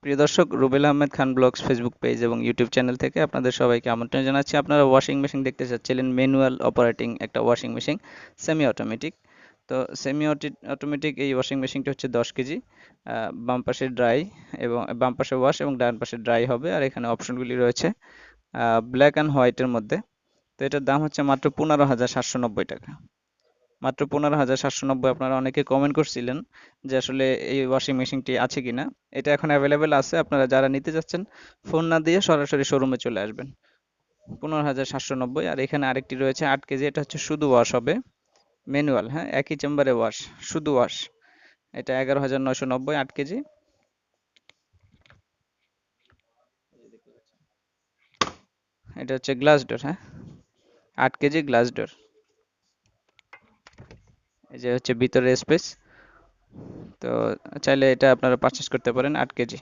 প্রিয় দর্শক, Rubel Ahmed Khan blogs Facebook page এবং ইউটিউব চ্যানেল থেকে আপনাদের সবাইকে আমন্ত্রণ জানাচ্ছি। আপনারা ওয়াশিং মেশিন দেখতে চাচ্ছিলেন, ম্যানুয়াল অপারেটিং একটা ওয়াশিং মেশিন, সেমি অটোমেটিক। তো সেমি অটোমেটিক এই ওয়াশিং মেশিনটি হচ্ছে 10 কেজি। বাম পাশে ড্রাই এবং বাম পাশে ওয়াশ এবং ডান পাশে ড্রাই হবে। আর এখানে অপশনগুলি রয়েছে ব্ল্যাক অ্যান্ড হোয়াইটের মধ্যে। তো এটার দাম হচ্ছে মাত্র 15,790 টাকা। মাত্র 15,790। আপনারা অনেকে কমেন্ট করছিলেন যে আসলে এই ওয়াশিং মেশিনটি আছে কিনা। এটা এখন অ্যাভেলেবেল আছে। আপনারা যারা নিতে যাচ্ছেন ফোন না দিয়ে সরাসরি শোরুমে চলে আসবেন। 15,790। আর এখানে আরেকটি রয়েছে 8 কেজি, এটা হচ্ছে শুধু ওয়াশ হবে, ম্যানুয়াল। হ্যাঁ, একই চেম্বারে ওয়াশ, শুধু ওয়াশ। এটা 11,990, 8 কেজি। এটা হচ্ছে গ্লাস ডোর। হ্যাঁ, 8 কেজি গ্লাস ডোর। এই যে হচ্ছে ভিতরে স্পেস। তো চাইলে এটা আপনারা পারচেস করতে পারেন, 8 কেজি।